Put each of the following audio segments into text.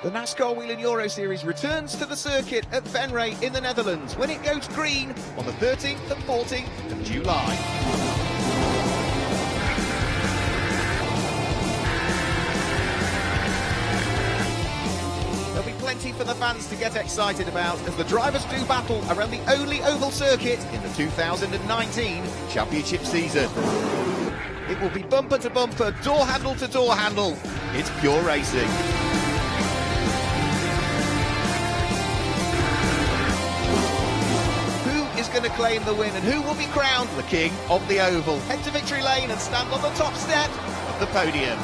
The NASCAR Whelen Euro Series returns to the circuit at Venray in the Netherlands when it goes green on the 13th and 14th of July. There'll be plenty for the fans to get excited about as the drivers do battle around the only oval circuit in the 2019 championship season. It will be bumper to bumper, door handle to door handle. It's pure racing. Going to claim the win and who will be crowned the king of the oval? Head to victory lane and stand on the top step of the podium.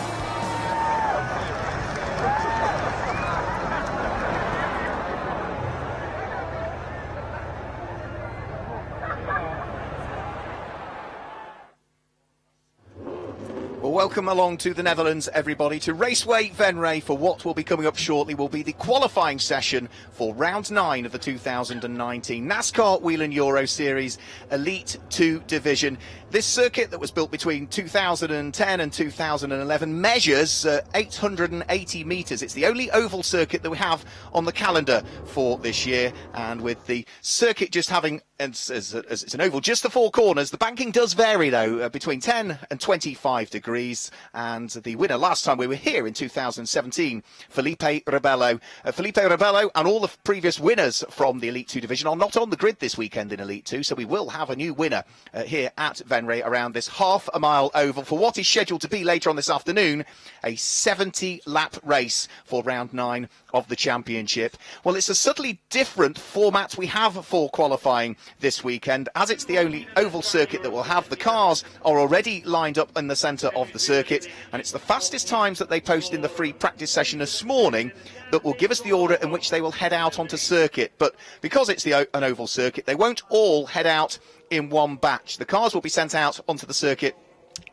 Well, welcome along to the Netherlands, everybody, to Raceway Venray for what will be coming up shortly will be the qualifying session for round 9 of the 2019 NASCAR Whelen Euro Series Elite 2 division. This circuit that was built between 2010 and 2011 measures 880 metres. It's the only oval circuit that we have on the calendar for this year, and with the circuit just having, as it's an oval, just the 4 corners. The banking does vary, though, between 10 and 25 degrees, and the winner last time we were here in 2017, Felipe Rebello. Felipe Rebello and all the previous winners from the Elite 2 division are not on the grid this weekend in Elite 2, so we will have a new winner here at Venray around this half-a-mile oval for what is scheduled to be later on this afternoon, a 70-lap race for round 9 of the championship. Well, it's a subtly different format we have for qualifying this weekend, as it's the only oval circuit that will have. The cars are already lined up in the centre of the circuit, and it's the fastest times that they post in the free practice session this morning that will give us the order in which they will head out onto circuit. But because it's an oval circuit, they won't all head out in one batch. The cars will be sent out onto the circuit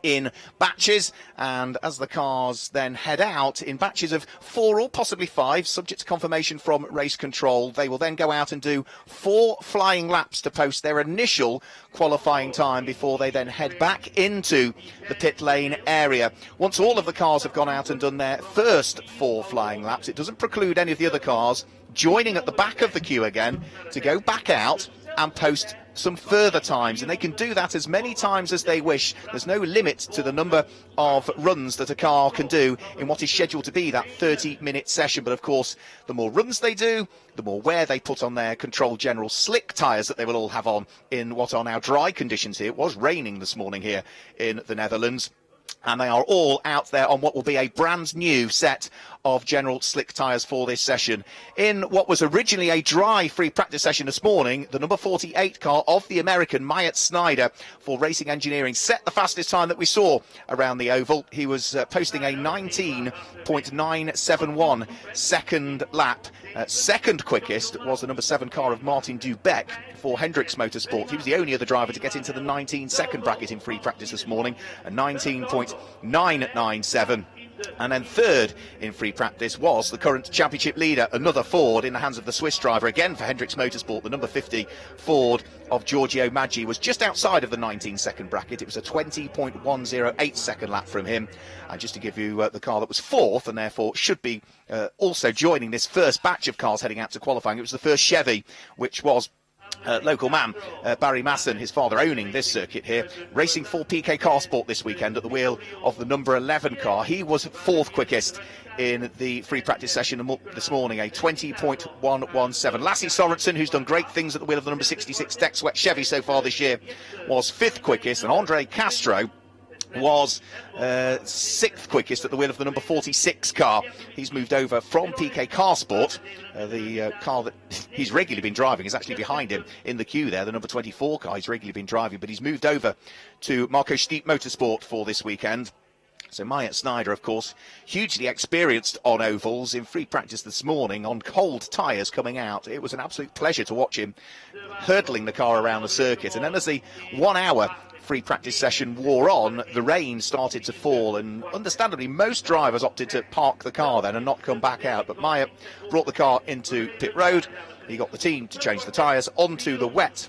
in batches, and as the cars then head out in batches of 4 or possibly 5, subject to confirmation from race control, they will then go out and do 4 flying laps to post their initial qualifying time before they then head back into the pit lane area. Once all of the cars have gone out and done their first 4 flying laps, it doesn't preclude any of the other cars joining at the back of the queue again to go back out and post some further times, and they can do that as many times as they wish. There's no limit to the number of runs that a car can do in what is scheduled to be that 30-minute session. But of course, the more runs they do, the more wear they put on their Control General slick tyres that they will all have on in what are now dry conditions here. It was raining this morning here in the Netherlands, and they are all out there on what will be a brand new set of General slick tyres for this session. In what was originally a dry free practice session this morning, the number 48 car of the American Myatt Snyder for Racing Engineering set the fastest time that we saw around the oval. He was posting a 19.971 second lap. Second quickest was the number 7 car of Martin Dubeck for Hendricks Motorsport. He was the only other driver to get into the 19-second bracket in free practice this morning, a 19.997. And then third in free practice was the current championship leader, another Ford in the hands of the Swiss driver, again for Hendricks Motorsport. The number 50 Ford of Giorgio Maggi was just outside of the 19-second bracket. It was a 20.108 second lap from him. And just to give you the car that was 4th and therefore should be also joining this first batch of cars heading out to qualifying, it was the first Chevy, which was local man Barry Masson, his father, owning this circuit here, racing for PK Carsport this weekend at the wheel of the number 11 car. He was 4th quickest in the free practice session this morning, a 20.117. Lassie Sorensen, who's done great things at the wheel of the number 66 Deck Sweat Chevy so far this year, was 5th quickest, and Andre Castro was 6th quickest at the wheel of the number 46 car. He's moved over from PK Carsport. The car that he's regularly been driving is actually behind him in the queue there, the number 24 car he's regularly been driving, but he's moved over to Marco Steep Motorsport for this weekend. So Myatt Snyder, of course, hugely experienced on ovals. In free practice this morning on cold tyres coming out, it was an absolute pleasure to watch him hurdling the car around the circuit. And then as the 1 hour free practice session wore on, the rain started to fall, and understandably most drivers opted to park the car then and not come back out. But Myatt brought the car into pit road. He got the team to change the tyres onto the wet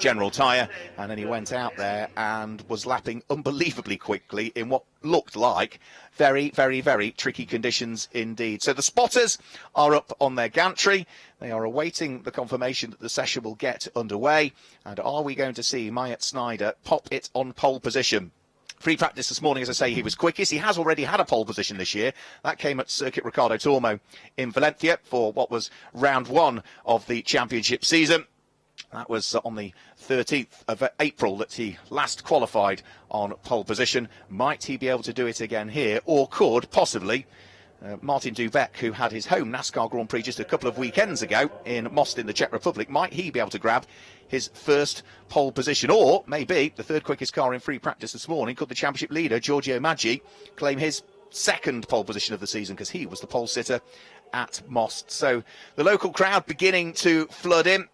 General tyre, and then he went out there and was lapping unbelievably quickly in what looked like very, very, very tricky conditions indeed. So the spotters are up on their gantry. They are awaiting the confirmation that the session will get underway. And are we going to see Myatt Snyder pop it on pole position? Free practice this morning, as I say, he was quickest. He has already had a pole position this year. That came at Circuit Ricardo Tormo in Valencia for what was round 1 of the championship season. That was on the 13th of April that he last qualified on pole position. Might he be able to do it again here, or could possibly Martin Dubek, who had his home NASCAR Grand Prix just a couple of weekends ago in Most in the Czech Republic, might he be able to grab his first pole position? Or maybe the third quickest car in free practice this morning, could the championship leader Giorgio Maggi claim his second pole position of the season, because he was the pole sitter at Most. So the local crowd beginning to flood in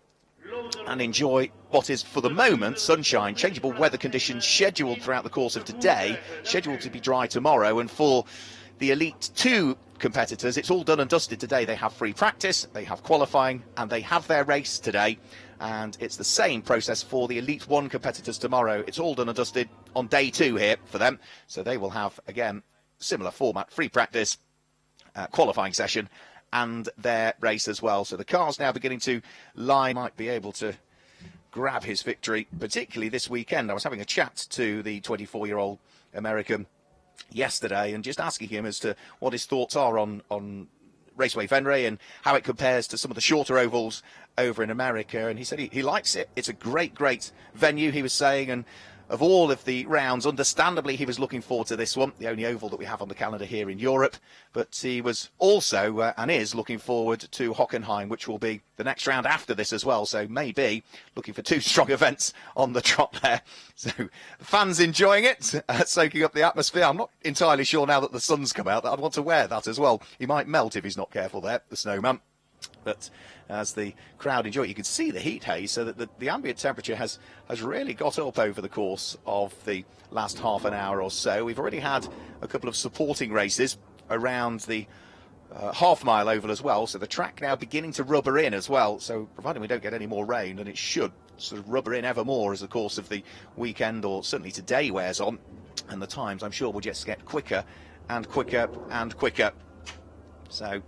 and enjoy what is, for the moment, sunshine. Changeable weather conditions scheduled throughout the course of today, scheduled to be dry tomorrow. And for the Elite 2 competitors, it's all done and dusted today. They have free practice, they have qualifying, and they have their race today. And it's the same process for the Elite 1 competitors tomorrow. It's all done and dusted on day 2 here for them. So they will have, again, similar format, free practice, qualifying session, and their race as well. So the car's now beginning to line. Might be able to grab his victory, particularly this weekend. I was having a chat to the 24-year-old American yesterday and just asking him as to what his thoughts are on Raceway Venray and how it compares to some of the shorter ovals over in America. And he said he likes it. It's a great venue, he was saying, and of all of the rounds, understandably, he was looking forward to this one, the only oval that we have on the calendar here in Europe. But he was also, and is, looking forward to Hockenheim, which will be the next round after this as well. So maybe looking for 2 strong events on the trot there. So the fans enjoying it, soaking up the atmosphere. I'm not entirely sure now that the sun's come out that I'd want to wear that as well. He might melt if he's not careful there, the snowman. But as the crowd enjoy it, you can see the heat haze, so that the ambient temperature has really got up over the course of the last half an hour or so. We've already had a couple of supporting races around the half-mile oval as well, so the track now beginning to rubber in as well. So providing we don't get any more rain, and it should sort of rubber in ever more as the course of the weekend, or certainly today, wears on, and the times, I'm sure, will just get quicker and quicker and quicker. So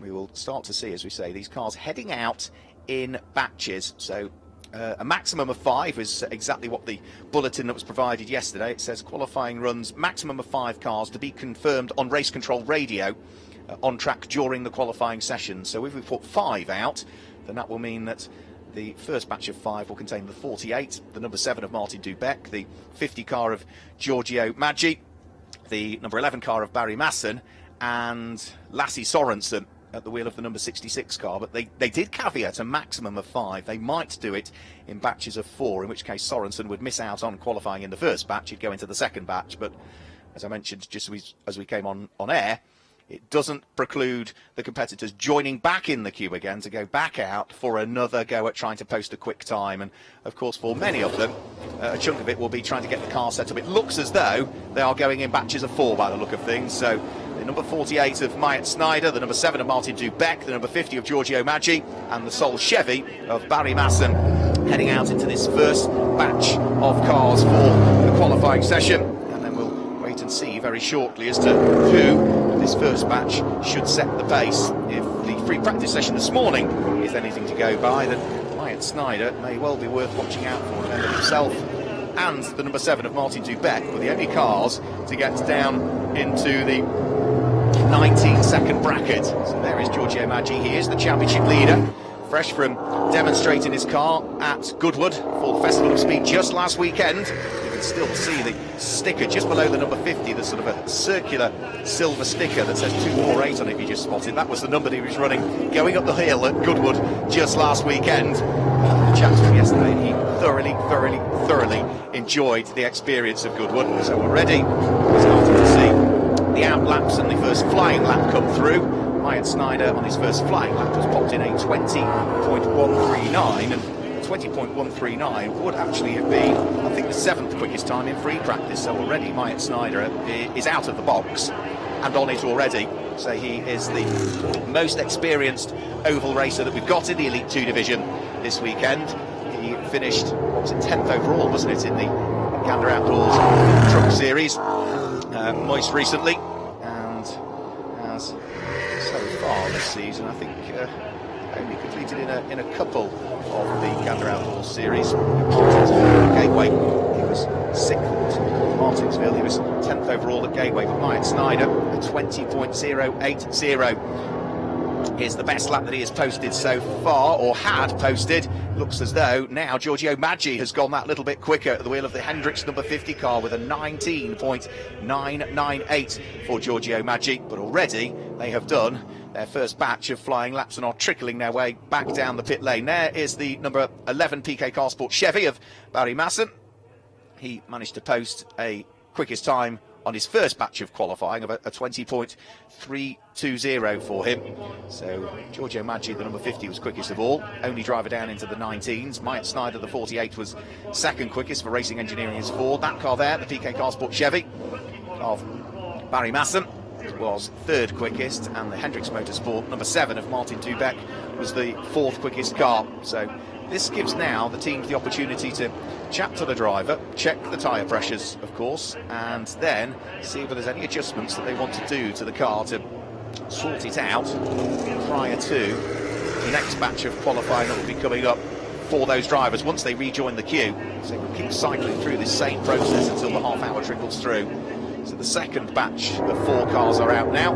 we will start to see, as we say, these cars heading out in batches. So a maximum of 5 is exactly what the bulletin that was provided yesterday. It says qualifying runs maximum of 5 cars to be confirmed on race control radio on track during the qualifying session. So if we put 5 out, then that will mean that the first batch of 5 will contain the 48, the number 7 of Martin Dubek, the 50 car of Giorgio Maggi, the number 11 car of Barry Masson, and Lasse Sorensen at the wheel of the number 66 car. But they did caveat a maximum of 5. They might do it in batches of 4, in which case Sorensen would miss out on qualifying in the first batch. He'd go into the second batch. But as I mentioned just as we came on air, it doesn't preclude the competitors joining back in the queue again to go back out for another go at trying to post a quick time. And of course, for many of them, a chunk of it will be trying to get the car set up. It looks as though they are going in batches of 4 by the look of things. So the number 48 of Myatt Snyder, the number 7 of Martin Dubek, the number 50 of Giorgio Maggi, and the Sol Chevy of Barry Masson heading out into this first batch of cars for the qualifying session. And then we'll wait and see very shortly as to who this first batch should set the pace. If the free practice session this morning is anything to go by, then Myatt Snyder may well be worth watching out for. Remember, himself and the number 7 of Martin Dubek were the only cars to get down into the 19-second bracket. So there is Giorgio Maggi. He is the championship leader, fresh from demonstrating his car at Goodwood for the Festival of Speed just last weekend. You can still see the sticker just below the number 50, the sort of a circular silver sticker that says 248 on it you just spotted. That was the number he was running going up the hill at Goodwood just last weekend. Chat to him yesterday, and he thoroughly enjoyed the experience of Goodwood. So already we're starting to see the out laps and the first flying lap come through. Myatt Snyder on his first flying lap has popped in a 20.139, and 20.139 would actually have been, I think, the 7th quickest time in free practice. So already Myatt Snyder is out of the box and on it already. So he is the most experienced oval racer that we've got in the Elite 2 division this weekend. He finished, what was it, 10th overall, wasn't it, in the Gander Outdoors Truck Series. most recently, and has so far this season, I think, only completed in a couple of the Gander Outdoors Series. Gateway, he was 6th at Martinsville, he was 10th overall at Gateway, but Myatt Snyder, a 20.080 is the best lap that he has posted so far, or had posted. Looks as though now Giorgio Maggi has gone that little bit quicker at the wheel of the Hendricks number 50 car with a 19.998 for Giorgio Maggi, but already they have done their first batch of flying laps and are trickling their way back down the pit lane. There is the number 11 PK Car Sport Chevy of Barry Masson. He managed to post a quickest time on his first batch of qualifying of a 20.320 for him. So Giorgio Maggi, the number 50, was quickest of all, only driver down into the 19s. Myatt Snyder, the 48, was second quickest for Racing Engineering as Ford. That car there, the PK Car Sport Chevy of Barry Masson, was third quickest, and the Hendricks Motorsport number 7 of Martin Dubeck was the fourth quickest car. So this gives now the teams the opportunity to chat to the driver, check the tyre pressures, of course, and then see if there's any adjustments that they want to do to the car to sort it out prior to the next batch of qualifying that will be coming up for those drivers once they rejoin the queue. So we'll keep cycling through this same process until the half hour trickles through. So the second batch of 4 cars are out now,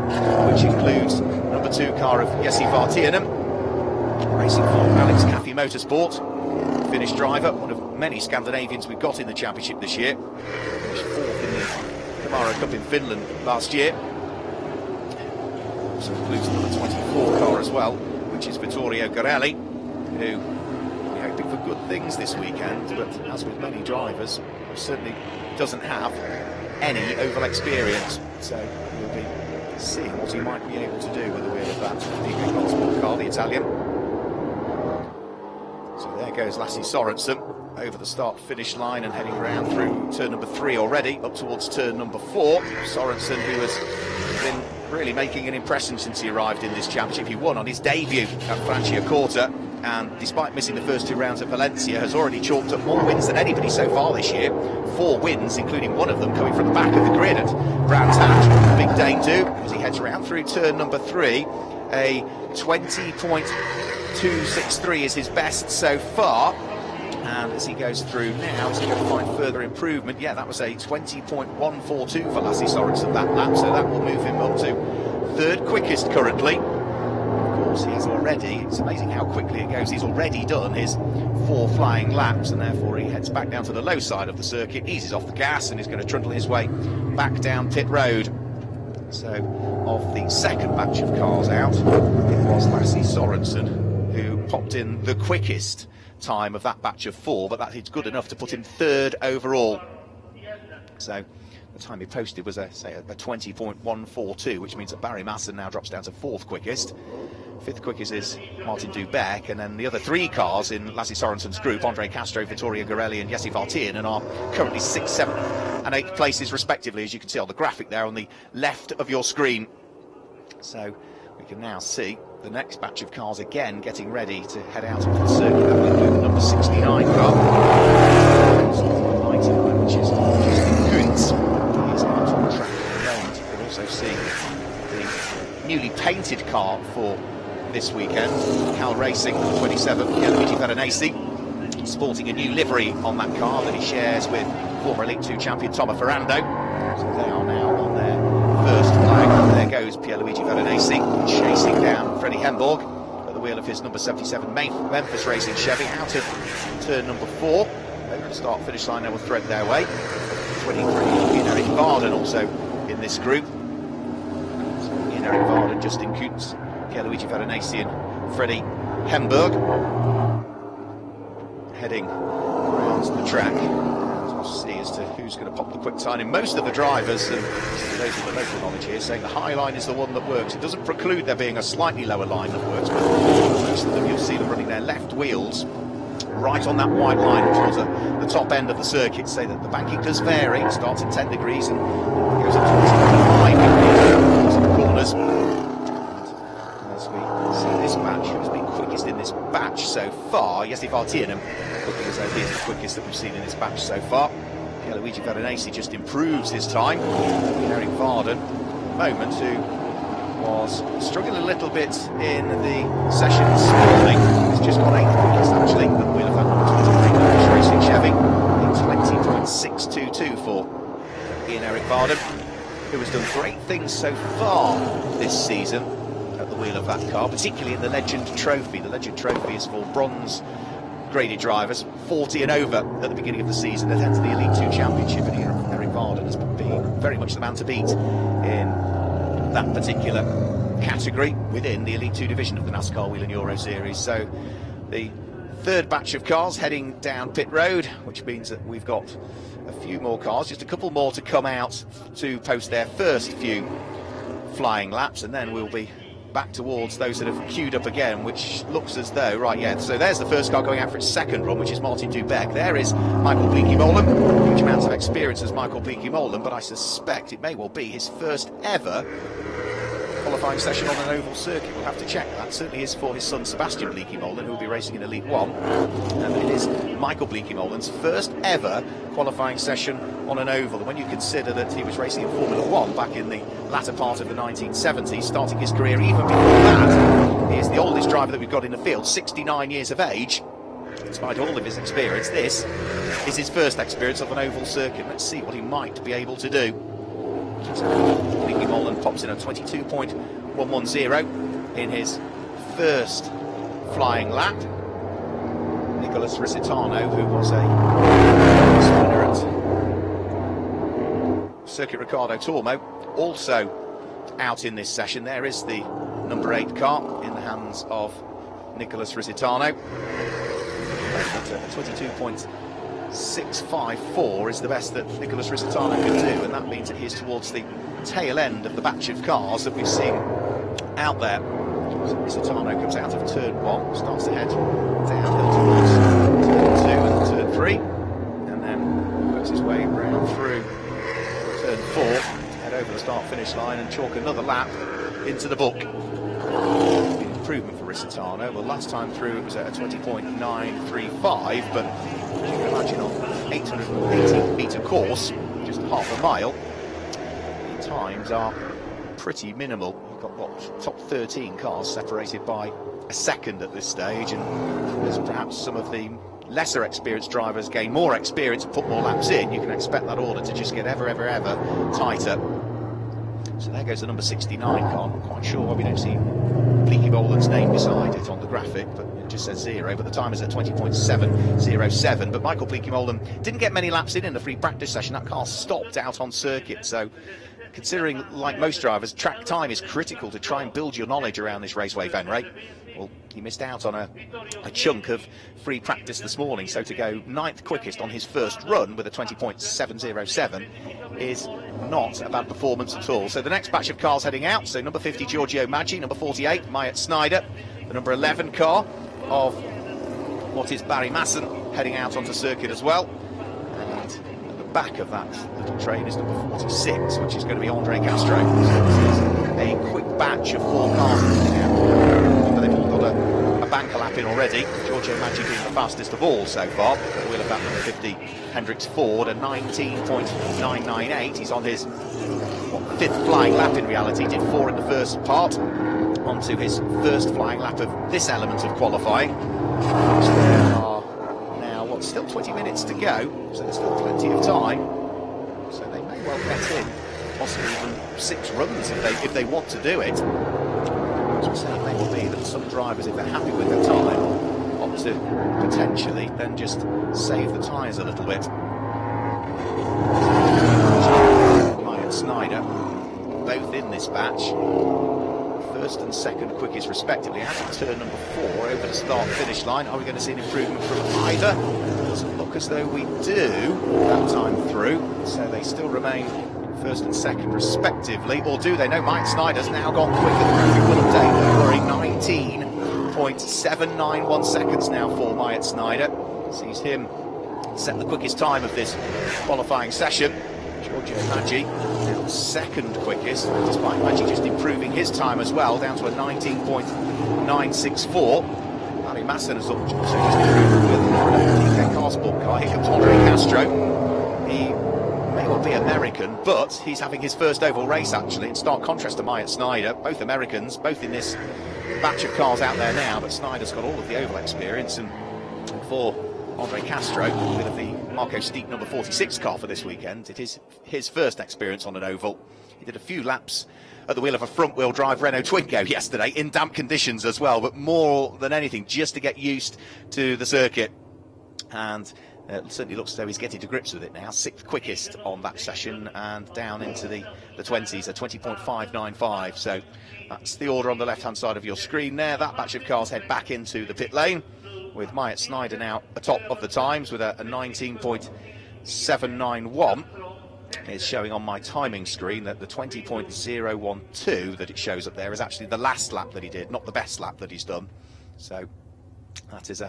which includes number 2 car of Jesse Vartianen, racing for Alex Caffey Motorsport, Finnish driver, one of many Scandinavians we've got in the championship this year. Finished 4th in the Kamara Cup in Finland last year. Also includes the number 24 car as well, which is Vittorio Garelli, who we're hoping for good things this weekend, but as with many drivers, certainly doesn't have any oval experience. So we'll be seeing what he might be able to do with the wheel of that PK Car Sport car, the Italian. So there goes Lasse Sorensen over the start-finish line and heading around through turn number 3 already, up towards turn number 4. Sorensen, who has been really making an impression since he arrived in this championship. He won on his debut at Franciacorta, and despite missing the first 2 rounds at Valencia, has already chalked up more wins than anybody so far this year. 4 wins, including one of them coming from the back of the grid at Brands Hatch. Big Dane too, as he heads around through turn number 3. A 20.263 is his best so far, and as he goes through now, is he going to find further improvement? Yeah, that was a 20.142 for Lasse Sorensen that lap, so that will move him up to third quickest currently. Of course, he has already, it's amazing how quickly it goes, he's already done his 4 flying laps, and therefore he heads back down to the low side of the circuit, eases off the gas, and is going to trundle his way back down pit road. So, of the second batch of cars out, it was Lasse Sorensen who popped in the quickest time of that batch of 4, but that is good enough to put him third overall. So the time he posted was a 20.142, which means that Barry Masson now drops down to 4th quickest. 5th quickest is Martin Dubeck, and then the other 3 cars in Lasse Sorensen's group, Andre Castro, Vittorio Garelli and Jesse Vartianen, are currently 6th, 7th and 8th places respectively, as you can see on the graphic there on the left of your screen. So we can now see the next batch of cars again getting ready to head out onto the circuit. That will include the number 69 car, 99, which is Justin Kuntz. He is out on the track at the moment. You can also see the newly painted car for this weekend, Cal Racing, number 27, Pierluigi Veronesi, sporting a new livery on that car that he shares with former Elite 2 champion Tomo Ferrando. So they are now on their first flag. There goes Pierluigi Veronesi chasing down Freddie Hemborg at the wheel of his number 77 Memphis Racing Chevy out of turn number 4. Over the start-finish line, they will thread their way. 23, Eric Varden also in this group. So Eric Varden, Justin Kuntz, Pierluigi Veronesi and Freddie Hemborg heading around the track. We'll see as to who's going to pop the quick time in. Most of the drivers, and those with the local knowledge here, saying the high line is the one that works. It doesn't preclude there being a slightly lower line that works, but most of them, you'll see them running their left wheels right on that white line towards the top end of the circuit. Say that the banking does vary. It starts at 10 degrees and goes up to 25 degrees in the corners. And as we see this batch, who's been quickest in this batch so far, Jesse Vartianen, looking as though he is the quickest that we've seen in this batch so far. Luigi Veronese just improves his time. Eric Varden, moment, who was struggling a little bit in the session this morning. He's just got 8th quickest actually, at the wheel of that number 23 Racing Chevy. 20.622 for Ian Eric Varden, who has done great things so far this season at the wheel of that car, particularly in the Legend Trophy. The Legend Trophy is for bronze graded drivers, 40 and over at the beginning of the season. It ends the Elite 2 Championship, and Eric Varden has been very much the man to beat in that particular category within the Elite 2 division of the NASCAR Whelen Euro Series. So the third batch of cars heading down pit road, which means that we've got a few more cars, just a couple more to come out to post their first few flying laps, and then we'll be back towards those that have queued up again, which looks as though, right, yeah, so there's the first car going out for its second run, which is Martin Dubeck. There is Michael Bleaky-Molen, huge amounts of experience as Michael Bleaky-Molen, but I suspect it may well be his first ever qualifying session on an oval circuit. We'll have to check that. Certainly is for his son Sebastian Bleaky-Molen, who will be racing in Elite 1, and it is Michael Bleaky-Molen's first ever qualifying session on an oval. And when you consider that he was racing in Formula 1 back in the latter part of the 1970s, starting his career even before that, he is the oldest driver that we've got in the field, 69 years of age. Despite all of his experience, this is his first experience of an oval circuit. Let's see what he might be able to do. Bleaky-Molen pops in a 22.110 in his first flying lap. Nicholas Risitano, who was a winner at Circuit Ricardo Tormo, also out in this session. There is the number 8 car in the hands of Nicholas Risitano. 22.654 is the best that Nicholas Risitano can do, and that means that he's towards the tail end of the batch of cars that we've seen out there. So Risitano comes out of turn 1, starts to head downhill towards turn 2 and turn 3, and then works his way round through turn 4, head over the start-finish line and chalk another lap into the book. Improvement for Risitano. Well, last time through it was at a 20.935, but as you can imagine, on 880 metre course, just half a mile, the times are pretty minimal. You've got what, top 13 cars separated by a second at this stage, and as perhaps some of the lesser experienced drivers gain more experience and put more laps in, you can expect that order to just get ever tighter. So there goes the number 69 car. I'm not quite sure why we don't see Bleaky-Molen's name beside it on the graphic, but it just says 0, but the time is at 20.707. But Michael Bleaky-Molen didn't get many laps in the free practice session. That car stopped out on circuit, so considering, like most drivers, track time is critical to try and build your knowledge around this Raceway Venray. Well, he missed out on a chunk of free practice this morning, so to go 9th quickest on his first run with a 20.707 is not a bad performance at all. So the next batch of cars heading out, so number 50 Giorgio Maggi, number 48 Myatt Snyder, the number 11 car of what is Barry Masson heading out onto circuit as well, and at the back of that little train is number 46, which is going to be Andre Castro. So this is a quick batch of 4 cars heading out, but they've all got a banker lap in already. Giorgio Maggi being the fastest of all so far. The wheel of that number 50 Hendricks Ford, a 19.998. He's on his 5th flying lap in reality. Did 4 in the first part, onto his first flying lap of this element of qualifying. So there are now still 20 minutes to go, so there's still plenty of time. So they may well get in possibly even 6 runs if they want to do it. As we say, it may well be that some drivers, if they're happy with their time, opt to potentially then just save the tyres a little bit. Myatt Snyder, both in this batch, first and second quickest respectively, out of turn number 4 over the start-finish line. Are we going to see an improvement from either? Doesn't look as though we do that time through, so they still remain first and second respectively, or do they? No, Myatt Snyder's now gone quicker. The graphic will update. We're 19.791 seconds now for Myatt Snyder. Sees him set the quickest time of this qualifying session. Giorgio Maggi now second quickest, despite Maggi just improving his time as well, down to a 19.964. Barry Masson has also just improved with the DK Carsport car. Here comes Andre Castro He may well be American, but he's having his first oval race actually, in stark contrast to Myatt Snyder. Both Americans, both in this batch of cars out there now, but Snyder's got all of the oval experience. And for Andre Castro, a bit of the Marco Steep number 46 car for this weekend, it is his first experience on an oval. He did a few laps at the wheel of a front-wheel drive Renault Twingo yesterday in damp conditions as well, but more than anything just to get used to the circuit. And it certainly looks as though he's getting to grips with it now. 6th quickest on that session and down into the 20s at 20.595. So that's the order on the left-hand side of your screen there. That batch of cars head back into the pit lane, with Myatt Snyder now atop of the times with a 19.791. It's showing on my timing screen that the 20.012 that it shows up there is actually the last lap that he did, not the best lap that he's done. So that is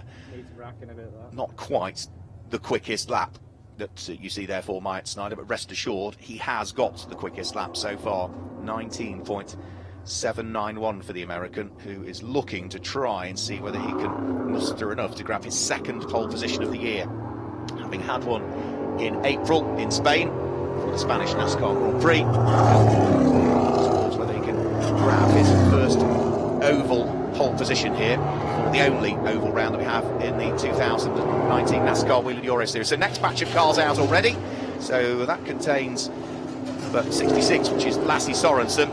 not quite the quickest lap that you see there for Myatt Snyder, but rest assured he has got the quickest lap so far. 19.791 for the American, who is looking to try and see whether he can muster enough to grab his 2nd pole position of the year, having had one in April in Spain for the Spanish NASCAR Grand Prix. Towards whether he can grab his first oval pole position here, for the only oval round that we have in the 2019 NASCAR Whelen Euro Series. So next batch of cars out already. So that contains number 66, which is Lasse Sorensen.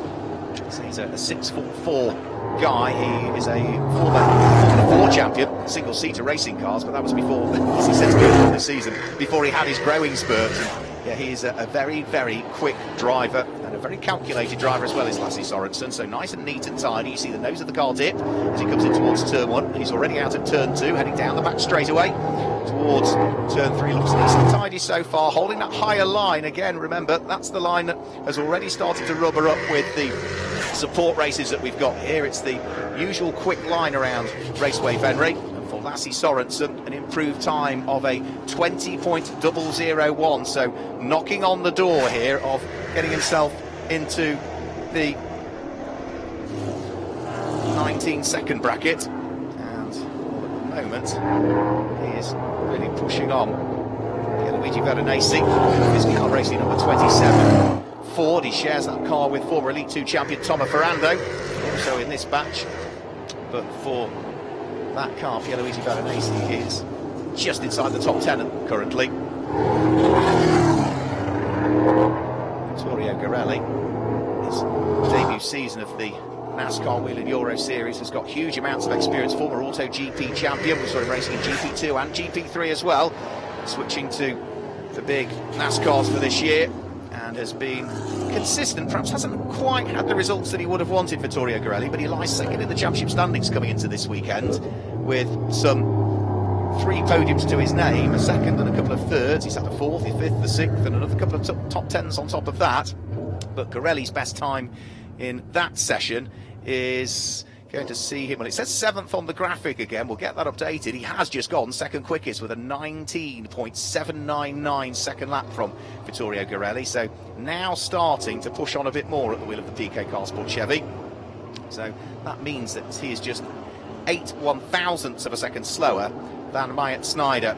So he's a 6'4" guy. He is a Formula 4 champion, single-seater racing cars, but that was before, as he says, this season, before he had his growing spurt. Yeah, he is a very, very quick driver, and a very calculated driver as well as Lasse Sorensen. So nice and neat and tidy. You see the nose of the car dip as he comes in towards turn 1. He's already out of turn 2, heading down the back straightaway towards turn 3. Looks nice and tidy so far, holding that higher line. Again, remember, that's the line that has already started to rubber up with the support races that we've got here. It's the usual quick line around Raceway Venray. For Lasse Sorensen, an improved time of a 20.001, so knocking on the door here of getting himself into the 19-second bracket, and at the moment he is really pushing on. Luigi Veronese, his car racing number 27 Ford. He shares that car with former Elite 2 champion Tomo Ferrando, also in this batch, but for that car, Pierluigi Veronese is just inside the top 10 currently. Vittorio Garelli, his debut season of the NASCAR Whelen Euro Series, has got huge amounts of experience. Former Auto GP champion, we saw him racing in GP2 and GP3 as well. Switching to the big NASCARs for this year, and has been consistent. Perhaps hasn't quite had the results that he would have wanted, Vittorio Garelli, but he lies 2nd in the championship standings coming into this weekend, with some 3 podiums to his name, a 2nd and a couple of 3rds. He's had a 4th, a 5th, a 6th, and another couple of top 10s on top of that. But Garelli's best time in that session is going to see him, well, it says 7th on the graphic again, we'll get that updated. He has just gone 2nd quickest with a 19.799 second lap from Vittorio Garelli, so now starting to push on a bit more at the wheel of the PK Carsport Chevy. So that means that he is just 8/1000ths of a second slower than Myatt Snyder.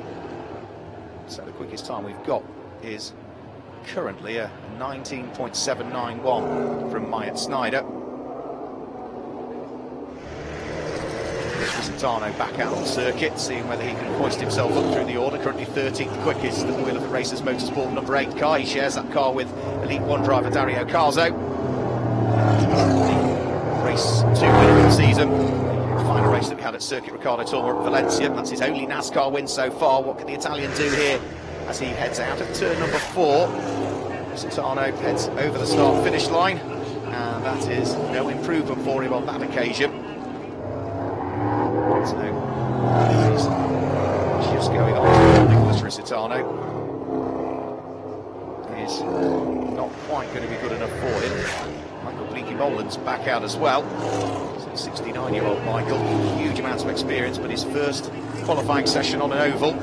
So the quickest time we've got is currently a 19.791 from Myatt Snyder. Positano back out on the circuit, seeing whether he can hoist himself up through the order. Currently 13th quickest at the wheel of the Racers Motorsport number 8 car. He shares that car with Elite 1 driver Dario Carzo. Race 2 winner of the season. The final race that we had at Circuit Ricardo Tormo at Valencia. That's his only NASCAR win so far. What can the Italian do here as he heads out of turn number 4? Positano heads over the start-finish line, and that is no improvement for him on that occasion. So he's just going on to Nicholas Risitano. Is not quite going to be good enough for him. Michael Bleaky-Molan's back out as well. So 69-year-old Michael, huge amounts of experience, but his first qualifying session on an oval.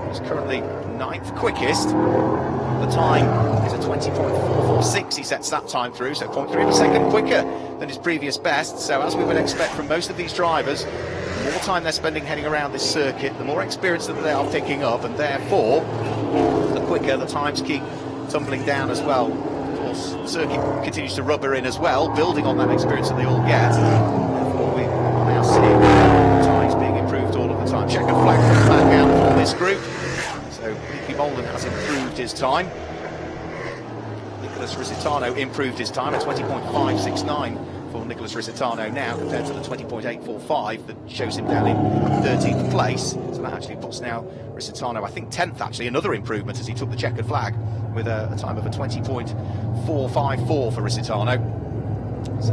He's currently 9th quickest. The time is a 20.446. He sets that time through, so 0.3 of a second quicker than his previous best. So as we would expect from most of these drivers, the more time they're spending heading around this circuit, the more experience that they are picking up, and therefore the quicker quicker, the times keep tumbling down as well. Of course, the circuit continues to rubber in as well, building on that experience that they all get. Therefore, we are now seeing times being improved all of the time. Checkered flag comes back out for this group. So, Nicky Molden has improved his time. Nicholas Risitano improved his time at 20.569 for Nicholas Risitano now, compared to the 20.845 that shows him down in 13th place. So that actually puts now Risitano, I think, 10th actually, another improvement as he took the checkered flag with a time of a 20.454 for Risitano. So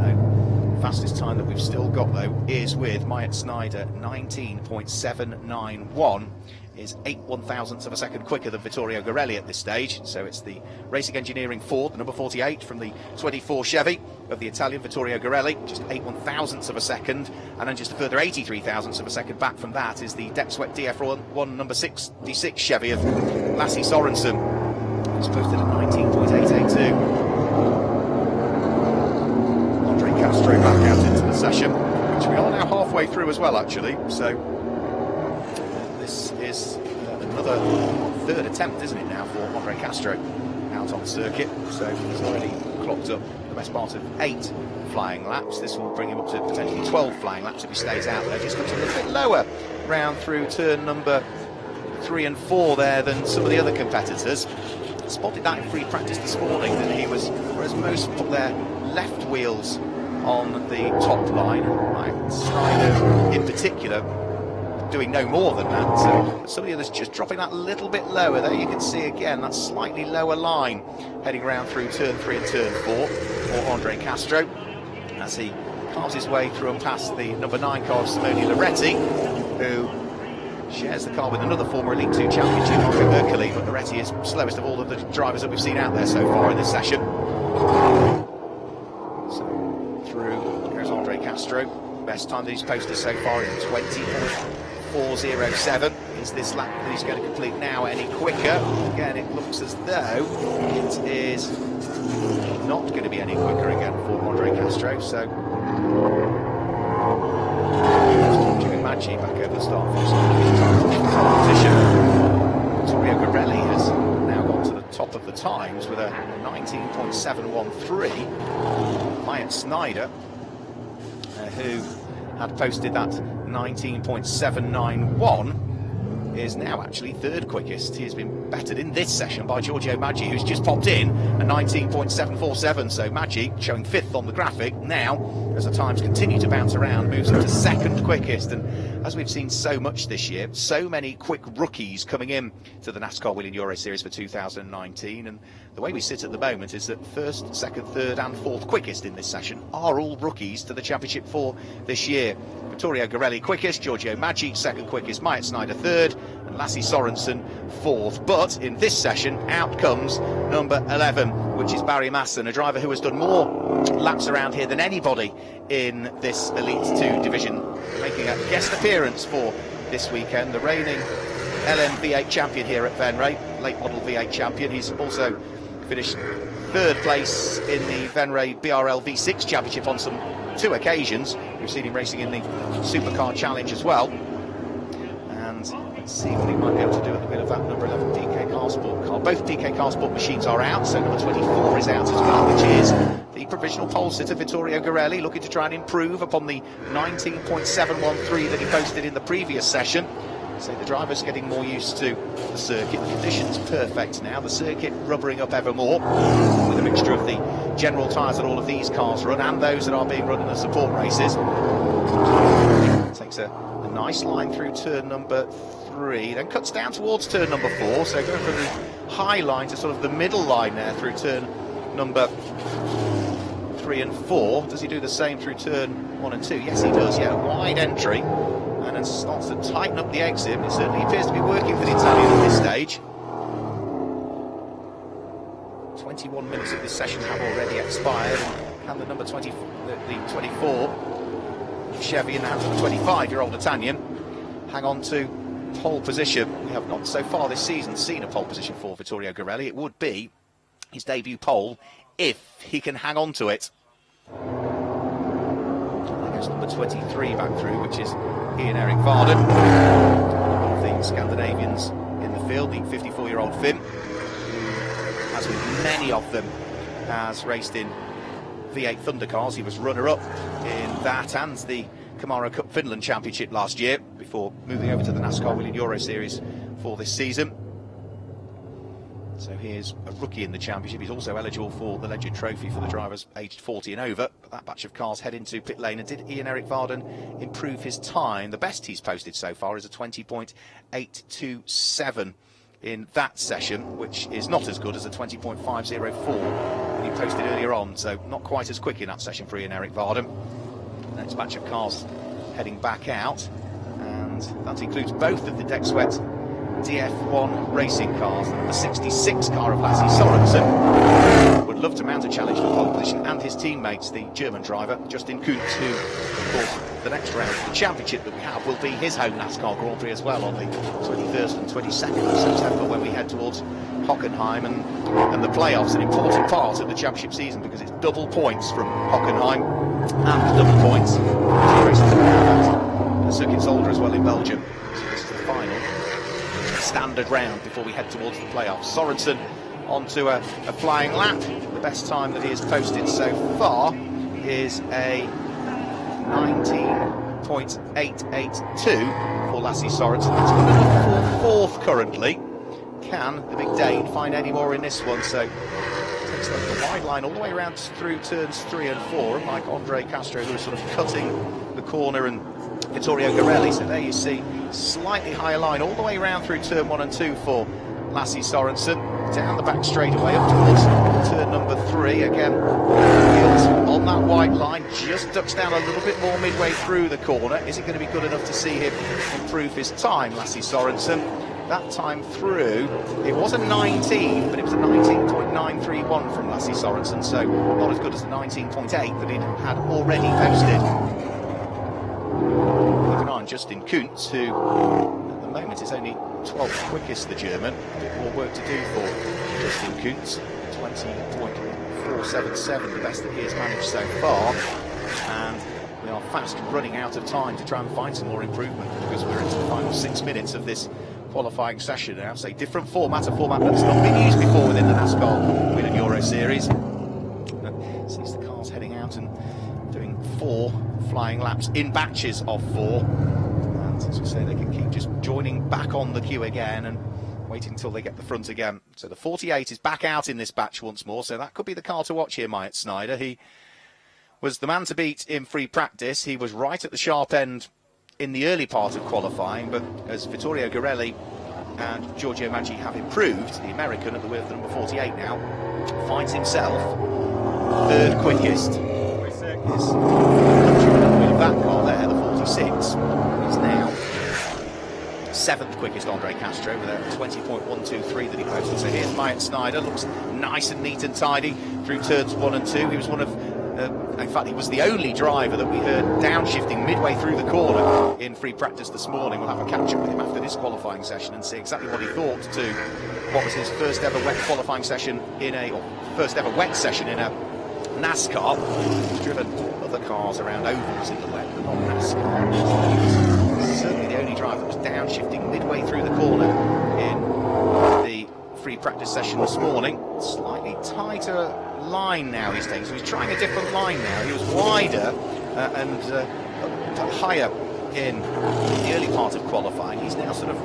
fastest time that we've still got though is with Myatt Snyder, 19.791. is 8/1000ths of a second quicker than Vittorio Garelli at this stage. So it's the Racing Engineering Ford, the number 48 from the 24 Chevy of the Italian Vittorio Garelli, just 8/1000ths of a second, and then just a further 83/1000ths of a second back from that is the Depsweat DF1 number 66 Chevy of Lasse Sorensen. It's posted at 19.882. Andre Castro back out into the session, which we are now halfway through as well actually, so this is another third attempt, isn't it now, for Andre Castro out on the circuit. So he's already clocked up the best part of 8 flying laps. This will bring him up to potentially 12 flying laps if he stays out there. Just looks a little bit lower round through turn number 3 and 4 there than some of the other competitors. Spotted that in free practice this morning, that he was, whereas most put their left wheels on the top line, right, Snyder in particular doing no more than that. So some of the others just dropping that little bit lower. There you can see again that slightly lower line heading around through turn 3 and turn 4 for Andre Castro as he carves his way through and past the number 9 car of Simone Loretti, who shares the car with another former Elite 2 championship, Marco Mercalli, but Loretti is slowest of all of the drivers that we've seen out there so far in this session. So through goes Andre Castro. Best time that he's posted so far is 20.407. Is this lap that he's going to complete now any quicker? Again, it looks as though it is not going to be any quicker again for Andre Castro. So Maggi back over the start for position. Vittorio Garelli has now got to the top of the times with a 19.713. Myatt Snyder, who had posted that 19.791, is now actually third quickest. He has been bettered in this session by Giorgio Maggi, who's just popped in a 19.747. So Maggi showing 5th on the graphic now, as the times continue to bounce around, moves up to second quickest. And as we've seen so much this year, so many quick rookies coming in to the NASCAR Whelen Euro Series for 2019, and the way we sit at the moment is that first, second, third and fourth quickest in this session are all rookies to the championship for this year. Vittorio Garelli quickest, Giorgio Maggi second quickest, Myatt Snyder third, and Lasse Sorensen fourth. But in this session, out comes number 11, which is Barry Masson, a driver who has done more laps around here than anybody in this Elite 2 division, making a guest appearance for this weekend. The reigning LM V8 champion here at Venray, late model V8 champion. He's also finished third place in the Venray BRL V6 championship on some 2 occasions. We've seen him racing in the Supercar Challenge as well. And let's see what he might be able to do at the bit of that number 11 DK Car Sport car. Both DK Car Sport machines are out, so number 24 is out as well, which is the provisional pole sitter Vittorio Garelli, looking to try and improve upon the 19.713 that he posted in the previous session. So the driver's getting more used to the circuit. The conditions perfect now. The circuit rubbering up ever more with a mixture of the general tyres that all of these cars run and those that are being run in the support races. Takes a nice line through turn number 3, then cuts down towards turn number 4. So going from the high line to sort of the middle line there through turn number 3 and 4. Does he do the same through turn 1 and 2? Yes, he does. Yeah, wide entry. And then starts to tighten up the exit. It certainly appears to be working for the Italian at this stage. 21 minutes of this session have already expired, and the number 20, the 24 Chevy in the hands of the 25-year-old Italian hang on to pole position. We have not so far this season seen a pole position for Vittorio Garelli. It would be his debut pole if he can hang on to it. There's number 23 back through, which is Ian Eric Varden, one of the Scandinavians in the field, the 54-year-old Finn. as with many of them, has raced in V8 Thunder cars. He was runner-up in that and the Camaro Cup Finland Championship last year, before moving over to the NASCAR Whelen Euro Series for this season. So he is a rookie in the championship. He's also eligible for the Legend Trophy for the drivers aged 40 and over. But that batch of cars head into pit lane. And did Ian Eric Varden improve his time? The best he's posted so far is a 20.827 in that session, which is not as good as a 20.504 he posted earlier on. So not quite as quick in that session for Ian Eric Varden. The next batch of cars heading back out, and that includes both of the deck sweat DF1 racing cars. The number 66 car of Lasse Sorensen would love to mount a challenge for pole position, and his teammates, the German driver Justin Kuntz, who, of course, the next round of the championship that we have will be his home NASCAR Grand Prix as well on the 21st and 22nd of September, when we head towards Hockenheim and the playoffs, an important part of the championship season because it's double points from Hockenheim and double points races at Circuit Zolder as well in Belgium. So this is the final standard round before we head towards the playoffs. Sorensen onto a flying lap. The best time that he has posted so far is a 19.882 for Lasse Sorensen. That's good enough for fourth currently. Can the big Dane find any more in this one? So takes the wide line all the way around through turns 3 and 4, like Andre Castro, who is sort of cutting the corner, and Vittorio Garelli. So there you see, slightly higher line all the way around through turn 1 and 2 for Lasse Sorensen. Down the back straightaway up towards turn number 3 again. On that white line, just ducks down a little bit more midway through the corner. Is it going to be good enough to see him improve his time, Lasse Sorensen? That time through, it was a 19, but it was a 19.931 from Lasse Sorensen, so not as good as the 19.8 that he'd had already posted. Keep an eye on Justin Kuntz, who at the moment is only 12th quickest, the German. A bit more work to do for Justin Kuntz. 20.477, the best that he has managed so far. And we are fast running out of time to try and find some more improvement, because we're into the final 6 minutes of this qualifying session now. So different format, a format that's not been used before within the NASCAR Whelen Euro Series. But sees the cars heading out and doing 4 flying laps in batches of 4. And as we say, they can keep just joining back on the queue again and waiting until they get the front again. So the 48 is back out in this batch once more, so that could be the car to watch here, Myatt Snyder. He was the man to beat in free practice. He was right at the sharp end in the early part of qualifying, but as Vittorio Garelli and Giorgio Maggi have improved, the American at the wheel of the number 48 now finds himself third quickest. His countryman at the wheel of that car there, the 46, is now 7th quickest, Andre Castro, with a 20.123 that he posted. So here's Myatt Snyder, looks nice and neat and tidy through turns 1 and 2. He was one of in fact, he was the only driver that we heard downshifting midway through the corner in free practice this morning. We'll have a catch-up with him after this qualifying session and see exactly what he thought to what was his first ever wet qualifying session or first ever wet session in a NASCAR. He's driven other cars around ovals in the wet, but not NASCAR. He was certainly the only driver that was downshifting midway through the corner in the free practice session this morning. Slightly tighter line now he's taking, so he's trying a different line now. He was wider and higher in the early part of qualifying. He's now sort of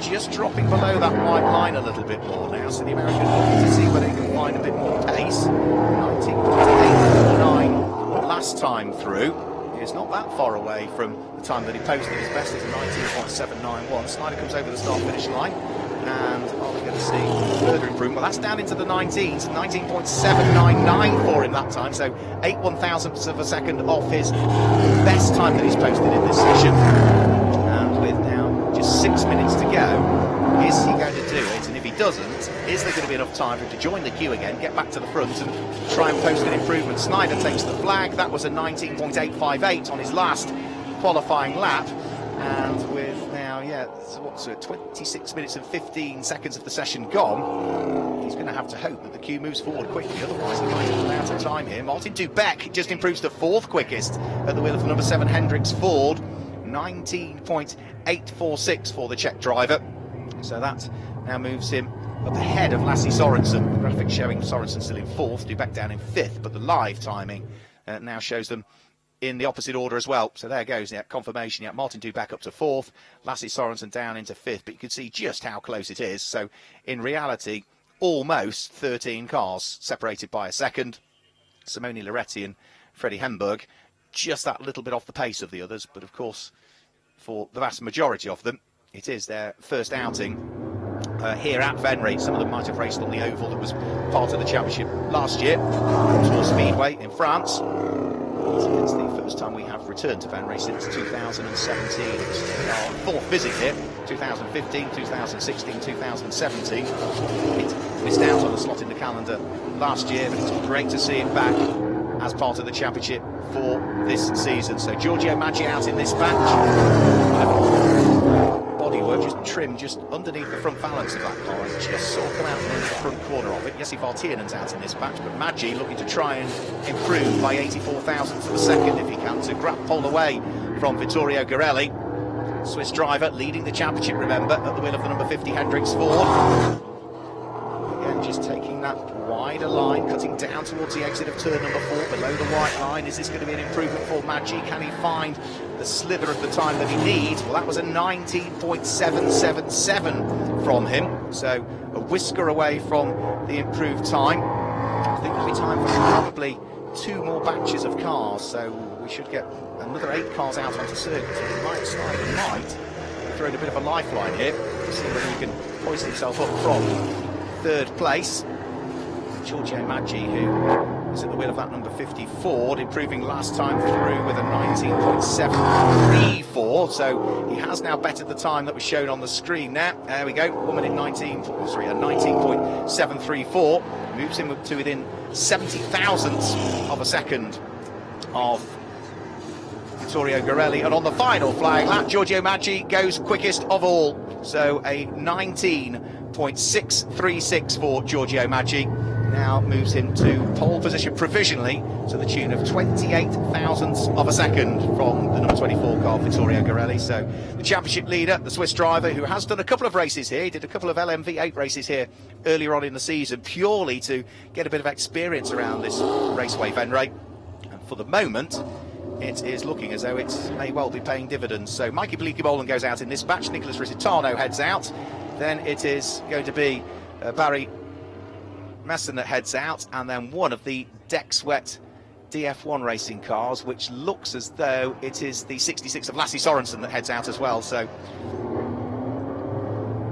just dropping below that white line a little bit more now, so the American looking to see whether he can find a bit more pace. 19.849 last time through. He's not that far away from the time that he posted. His best is a 19.791. Snyder comes over the start-finish line, and are we going to see further improvement? Well, that's down into the 19s, 19.799 for him that time, so 8 1,000ths of a second off his best time that he's posted in this session. And with now just 6 minutes to go, is he going to do it? And if he doesn't, is there going to be enough time for him to join the queue again, get back to the front and try and post an improvement? Snyder takes the flag. That was a 19.858 on his last qualifying lap, and with now, what's it, 26 minutes and 15 seconds of the session gone, he's going to have to hope that the queue moves forward quickly, otherwise he might run out of time here. Martin Dubeck just improves to 4th quickest at the wheel of the number 7 Hendricks Ford, 19.846 for the Czech driver, so that now moves him up ahead of Lasse Sorensen. The graphic showing Sorensen still in 4th, Dubek down in 5th, but the live timing now shows them in the opposite order as well. So there goes, confirmation. Martin Dubek up to 4th, Lasse Sorensen down into 5th, but you can see just how close it is. So in reality, almost 13 cars separated by a second. Simone Loretti and Freddie Hemberg just that little bit off the pace of the others, but of course, for the vast majority of them, it is their first outing here at Venray. Some of them might have raced on the oval that was part of the championship last year, Tour Speedway in France. It's the first time we have returned to Venray since 2017. It's our 4th visit here, 2015, 2016, 2017. It missed out on a slot in the calendar last year, but it's great to see it back as part of the championship for this season. So Giorgio Maggi out in this batch. Bodywork just trimmed just underneath the front balance of that car. It just saw come out from the front corner of it. Jesse Vartiernen's out in this batch, but Maggi looking to try and improve by 84 thousandths of a second if he can to grab pole away from Vittorio Garelli. Swiss driver leading the championship, remember, at the wheel of the number 50 Hendricks Ford. Again, just taking that wider line, cutting down towards the exit of turn number 4, below the white line. Is this going to be an improvement for Maggi? Can he find the sliver of the time that he needs? Well, that was a 19.777 from him, so a whisker away from the improved time. I think there'll be time for probably 2 more batches of cars, so we should get another 8 cars out onto circuit. So he might throw in a bit of a lifeline here to see whether he can hoist himself up from 3rd place. Giorgio Maggi, who is at the wheel of that number 50 Ford, improving last time through with a 19.734, so he has now bettered the time that was shown on the screen now. There we go, 1 minute 19.734, moves him up to within 70 thousandths of a second of Vittorio Garelli, and on the final flying lap, Giorgio Maggi goes quickest of all, so a 19.636 for Giorgio Maggi. Now moves him to pole position provisionally to the tune of 28 thousandths of a second from the number 24 car, Vittorio Garelli. So the championship leader, the Swiss driver, who has done a couple of races here, he did a couple of LMV8 races here earlier on in the season, purely to get a bit of experience around this Raceway Venray. And for the moment, it is looking as though it may well be paying dividends. So Mikey Bleekemolen goes out in this batch, Nicholas Risitano heads out, then it is going to be Barry Masson that heads out, and then one of the deck-sweat DF1 racing cars, which looks as though it is the 66 of Lasse Sorensen that heads out as well. So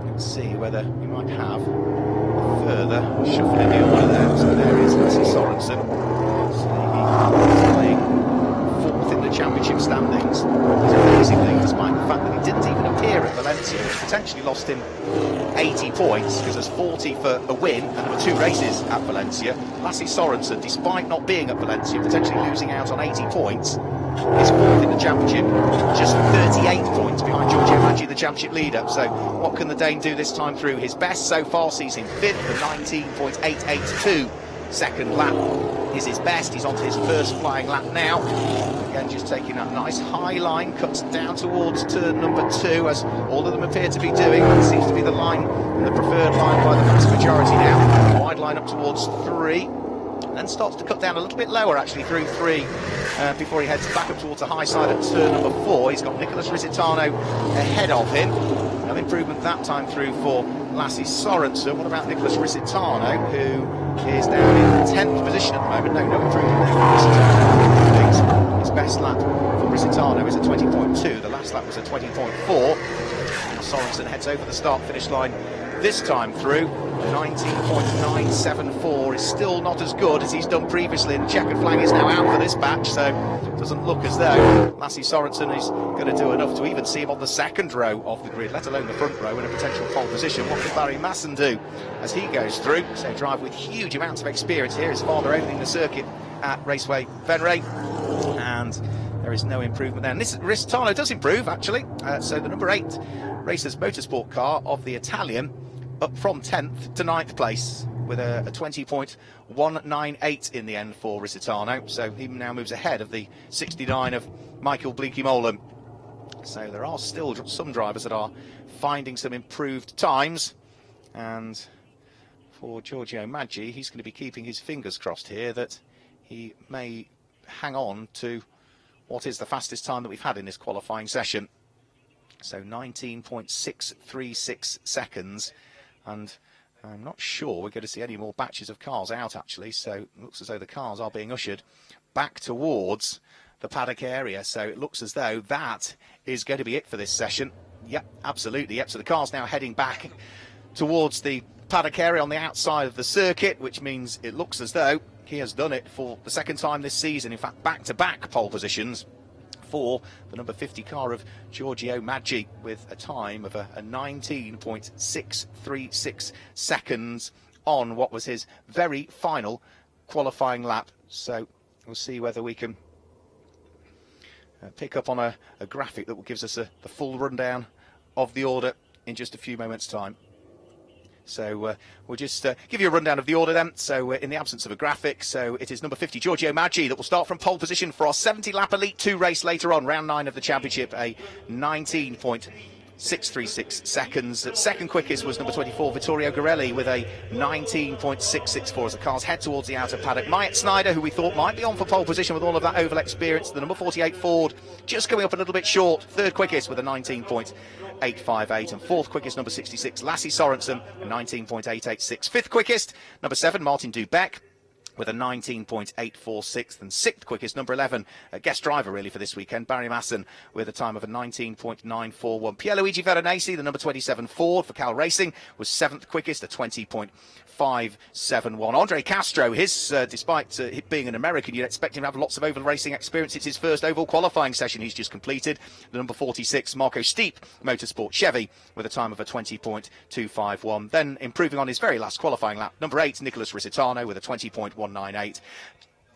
let's see whether we might have a further shuffle in the order there. So there is Lasse Sorensen. So he's playing 4th in the championship standings. Amazingly, despite the fact that he didn't even appear at Valencia, which potentially lost him 80 points, because there's 40 for a win and there were 2 races at Valencia. Lasse Sorensen, despite not being at Valencia, potentially losing out on 80 points, is 4th in the championship, just 38 points behind Giorgio Maggi, the championship leader. So what can the Dane do this time through? His best so far sees him 5th, the 19.882 second lap is his best. He's on to his first flying lap now. Again, just taking that nice high line, cuts down towards turn number 2, as all of them appear to be doing. That seems to be the line, the preferred line by the vast majority now. Wide line up towards 3, and then starts to cut down a little bit lower actually through 3 before he heads back up towards the high side at turn number 4. He's got Nicholas Risitano ahead of him. No improvement that time through for Lasse Sorensen. What about Nicholas Risitano, who is down in 10th position at the moment? No improvement there for Risitano. His best lap for Risitano is a 20.2. The last lap was a 20.4. Sorensen heads over the start-finish line this time through. 19.974 is still not as good as he's done previously, and the checkered flag is now out for this batch, so it doesn't look as though Lasse Sorensen is going to do enough to even see him on the second row of the grid, let alone the front row in a potential pole position. What can Barry Masson do as he goes through? So drive with huge amounts of experience here, his father owning the circuit at Raceway Venray, and there is no improvement there. And this Risitano does improve actually, so the number 8 Racers Motorsport car of the Italian up from 10th to 9th place with a 20.198 in the end for Risitano. So he now moves ahead of the 69 of Michael Bleekemolen. So there are still some drivers that are finding some improved times, and for Giorgio Maggi. He's going to be keeping his fingers crossed here that he may hang on to what is the fastest time that we've had in this qualifying session. So 19.636 seconds, and I'm not sure we're going to see any more batches of cars out, actually. So it looks as though the cars are being ushered back towards the paddock area. So it looks as though that is going to be it for this session. Yep, absolutely. Yep. So the car's now heading back towards the paddock area on the outside of the circuit, which means it looks as though he has done it for the second time this season. In fact, back-to-back pole positions for the number 50 car of Giorgio Maggi, with a time of a 19.636 seconds on what was his very final qualifying lap. So we'll see whether we can pick up on a graphic that gives us the full rundown of the order in just a few moments' time. So we'll just give you a rundown of the order then. So in the absence of a graphic, so it is number 50, Giorgio Maggi, that will start from pole position for our 70-lap Elite 2 race later on, round 9 of the championship, a 19.636 seconds. Second quickest was number 24, Vittorio Gorelli, with a 19.664 as the cars head towards the outer paddock. Myatt Snyder, who we thought might be on for pole position with all of that oval experience, the number 48 Ford, just coming up a little bit short. Third quickest with a 19.858, and fourth quickest, number 66, Lassie Sorensen, a 19.886. Fifth quickest, number 7, Martin Dubeck, with a 19.846, and sixth quickest, number 11, a guest driver really for this weekend, Barry Masson, with a time of a 19.941. Pierluigi Veronese, the number 27 Ford for Cal Racing, was seventh quickest, a 20.571. Andre Castro, despite being an American, you'd expect him to have lots of oval racing experience. It's his first oval qualifying session he's just completed. The number 46, Marco Steep, Motorsport Chevy, with a time of a 20.251. Then improving on his very last qualifying lap, number 8, Nicholas Risitano, with a 20.198.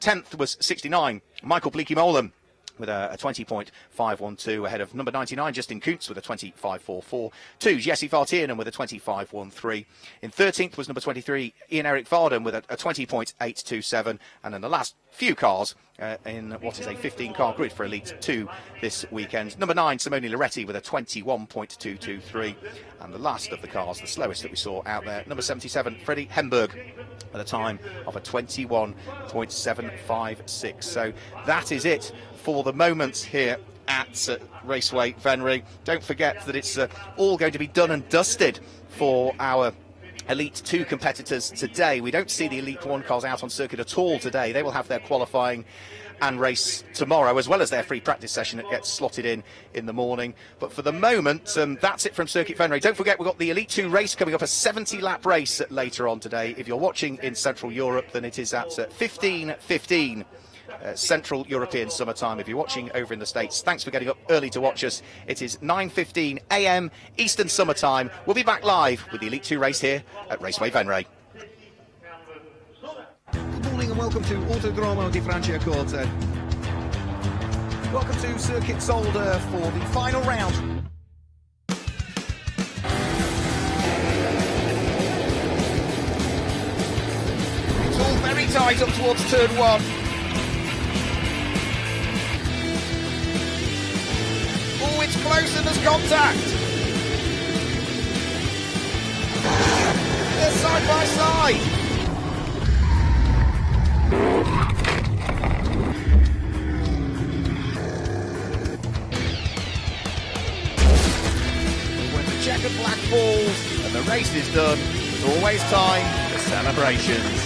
10th was 69, Michael Bleekie-Molen, with a 20.512, ahead of number 99, Justin Kuntz, with a 25.44. 2, Jesse Vartiernan, with a 25.13. In 13th was number 23, Ian-Eric Varden, with a 20.827. And then the last few cars in what is a 15-car grid for Elite 2 this weekend. Number 9, Simone Loretti, with a 21.223. And the last of the cars, the slowest that we saw out there, number 77, Freddie Hemberg, with a time of a 21.756. So that is it for the moment here at Raceway Venray. Don't forget that it's all going to be done and dusted for our Elite 2 competitors today. We don't see the Elite 1 cars out on circuit at all today. They will have their qualifying and race tomorrow, as well as their free practice session that gets slotted in the morning. But for the moment, that's it from Circuit Venray. Don't forget, we've got the Elite 2 race coming up, a 70-lap race later on today. If you're watching in Central Europe, then it is at 15:15 Central European summertime. If you're watching over in the States, thanks for getting up early to watch us. It is 9:15 a.m. Eastern summertime. We'll be back live with the Elite 2 race here at Raceway Venray. Good morning and welcome to Autodromo di Franciacorta. Welcome to Circuit Zolder for the final round. It's all very tight up towards turn 1. Oh, it's close and there's contact. They're side by side. When the checkered flag falls and the race is done, there's always time for celebrations.